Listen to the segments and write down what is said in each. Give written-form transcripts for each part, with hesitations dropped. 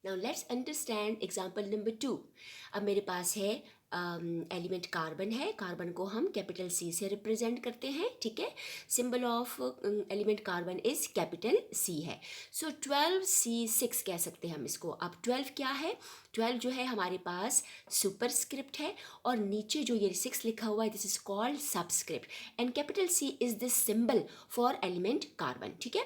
Now let's understand example number 2। अब मेरे पास है एलिमेंट कार्बन है, कार्बन को हम कैपिटल सी से रिप्रेजेंट करते हैं, ठीक है। Symbol of element carbon is capital C है। सो 12C6 कह सकते हैं हम इसको। अब 12 क्या है? 12 जो है हमारे पास सुपरस्क्रिप्ट है और नीचे जो ये 6 लिखा हुआ है this is called subscript and capital C is the symbol for element carbon, ठीक है।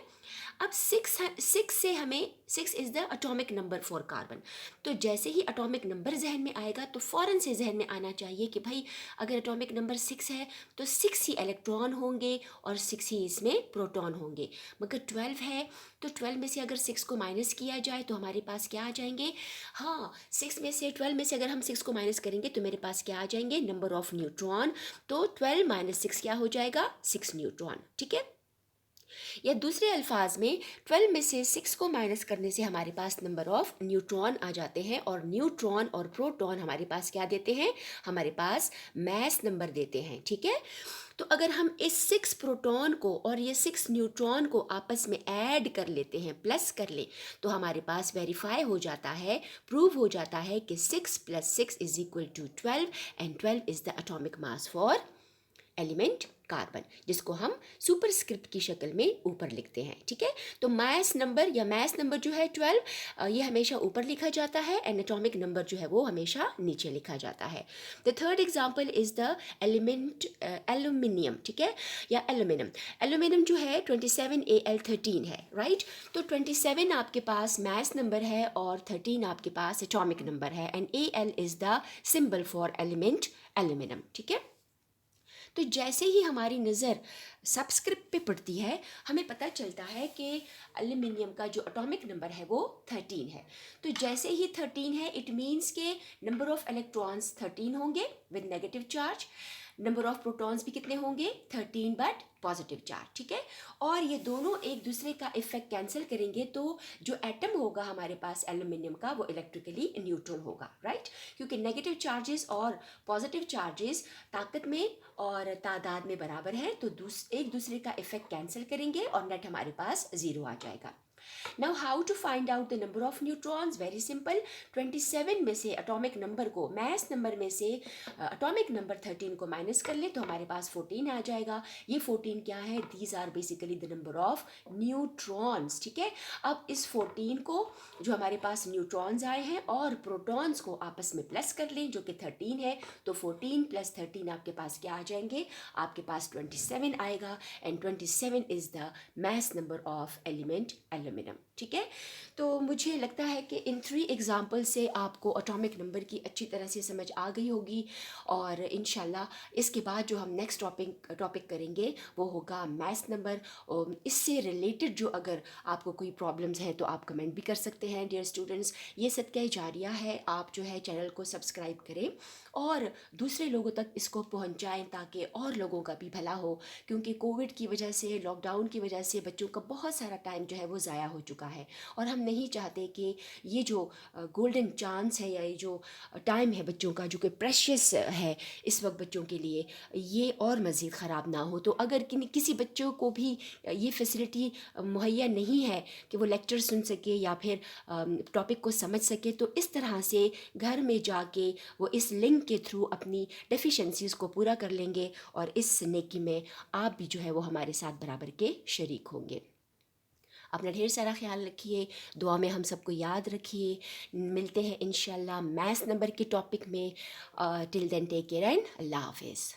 अब 6 से हमें 6 is the atomic number for carbon. तो जैसे ही एटॉमिक नंबर जहन में आएगा तो फ़ौरन से जहन में आना चाहिए कि भाई अगर एटॉमिक नंबर 6 है तो 6 ही इलेक्ट्रॉन होंगे और 6 ही इसमें प्रोटॉन होंगे। मगर 12 है तो 12 में से अगर 6 को माइनस किया जाए तो हमारे पास क्या आ जाएंगे? हाँ, 6 में से 12 में से अगर हम 6 को माइनस करेंगे तो मेरे पास क्या आ जाएंगे? Number of neutron. तो 12 माइनस 6 क्या हो जाएगा? 6 न्यूट्रॉन, ठीक है। या दूसरे अल्फाज में 12 में से 6 को माइनस करने से हमारे पास नंबर ऑफ न्यूट्रॉन आ जाते हैं और न्यूट्रॉन और प्रोटॉन हमारे पास क्या देते हैं? हमारे पास मास नंबर देते हैं, ठीक है। तो अगर हम इस 6 प्रोटॉन को और ये 6 न्यूट्रॉन को आपस में ऐड कर लेते हैं, प्लस कर ले, तो हमारे पास वेरीफाई हो जाता है, प्रूव हो जाता है कि 6 + 6 is equal to 12 and 12 is the atomic mass for element carbon, जिसको हम सुपरस्क्रिप्ट की शक्ल में ऊपर लिखते हैं, ठीक है। तो मास नंबर या मास नंबर जो है 12 ये हमेशा ऊपर लिखा जाता है एंड एटॉमिक नंबर जो है वो हमेशा नीचे लिखा जाता है। The third example is the element aluminium, ठीक है, या एल्यूमिनियम। एल्यूमिनियम जो है 27Al13 है, राइट। तो 27 आपके पास मास नंबर है और 13 आपके पास एटॉमिक नंबर है and Al is the symbol for element aluminium, ठीक है। तो जैसे ही हमारी नज़र सबस्क्रिप्ट पे पड़ती है हमें पता चलता है कि एल्यूमिनियम का जो एटॉमिक नंबर है वो 13 है। तो जैसे ही 13 है इट मीन्स के नंबर ऑफ इलेक्ट्रॉन्स 13 होंगे with negative charge, number of protons भी कितने होंगे? 13 बट पॉजिटिव चार्ज, ठीक है। और ये दोनों एक दूसरे का इफेक्ट कैंसिल करेंगे तो जो एटम होगा हमारे पास एल्यूमिनियम का वो इलेक्ट्रिकली न्यूट्रल होगा, राइट। क्योंकि नेगेटिव चार्जेस और पॉजिटिव चार्जेस ताकत में और तादाद में बराबर है तो एक दूसरे का इफेक्ट कैंसिल करेंगे और नेट हमारे पास 0 आ जाएगा। Now how to find out the number of neutrons? Very simple. 27 में से एटॉमिक नंबर को, मास नंबर में से एटॉमिक नंबर 13 को माइनस कर ले तो हमारे पास 14 आ जाएगा। ये 14 क्या है? These are basically the number of neutrons, ठीक है। अब इस 14 को जो हमारे पास न्यूट्रॉन्स आए हैं और प्रोटॉन्स को आपस में प्लस कर लें जो कि 13 है, तो 14 + 13 आपके पास क्या आ जाएंगे? आपके पास 27 आएगा and 27 is the mass number of element aluminium, ठीक है। तो मुझे लगता है कि इन 3 एग्जाम्पल से आपको एटॉमिक नंबर की अच्छी तरह से समझ आ गई होगी और इंशाल्लाह इसके बाद जो हम नेक्स्ट टॉपिक करेंगे वो होगा मास नंबर। इससे रिलेटेड जो अगर आपको कोई प्रॉब्लम्स हैं तो आप कमेंट भी कर सकते हैं। डियर स्टूडेंट्स, ये सदका जारिया है, आप जो है चैनल को सब्सक्राइब करें और दूसरे लोगों तक इसको पहुंचाएं ताकि और लोगों का भी भला हो, क्योंकि कोविड की वजह से, लॉकडाउन की वजह से बच्चों का बहुत सारा टाइम जो है वो ज़ाया हो चुका है और हम नहीं चाहते कि ये जो गोल्डन चांस है या ये जो टाइम है बच्चों का जो कि प्रेशियस है इस वक्त बच्चों के लिए, ये और मज़ीद ख़राब ना हो। तो अगर किसी बच्चों को भी ये फैसिलिटी मुहैया नहीं है कि वो लेक्चर सुन सके या फिर टॉपिक को समझ सके, तो इस तरह से घर में जाके वो इस लिंक के थ्रू अपनी डेफिशिएंसीज़ को पूरा कर लेंगे और इस नेकी में आप भी जो है वो हमारे साथ बराबर के शरीक होंगे। अपना ढेर सारा ख्याल रखिए, दुआ में हम सबको याद रखिए। मिलते हैं इंशाल्लाह मैथ्स नंबर के टॉपिक में। Till then take care and अल्लाह हाफिज़।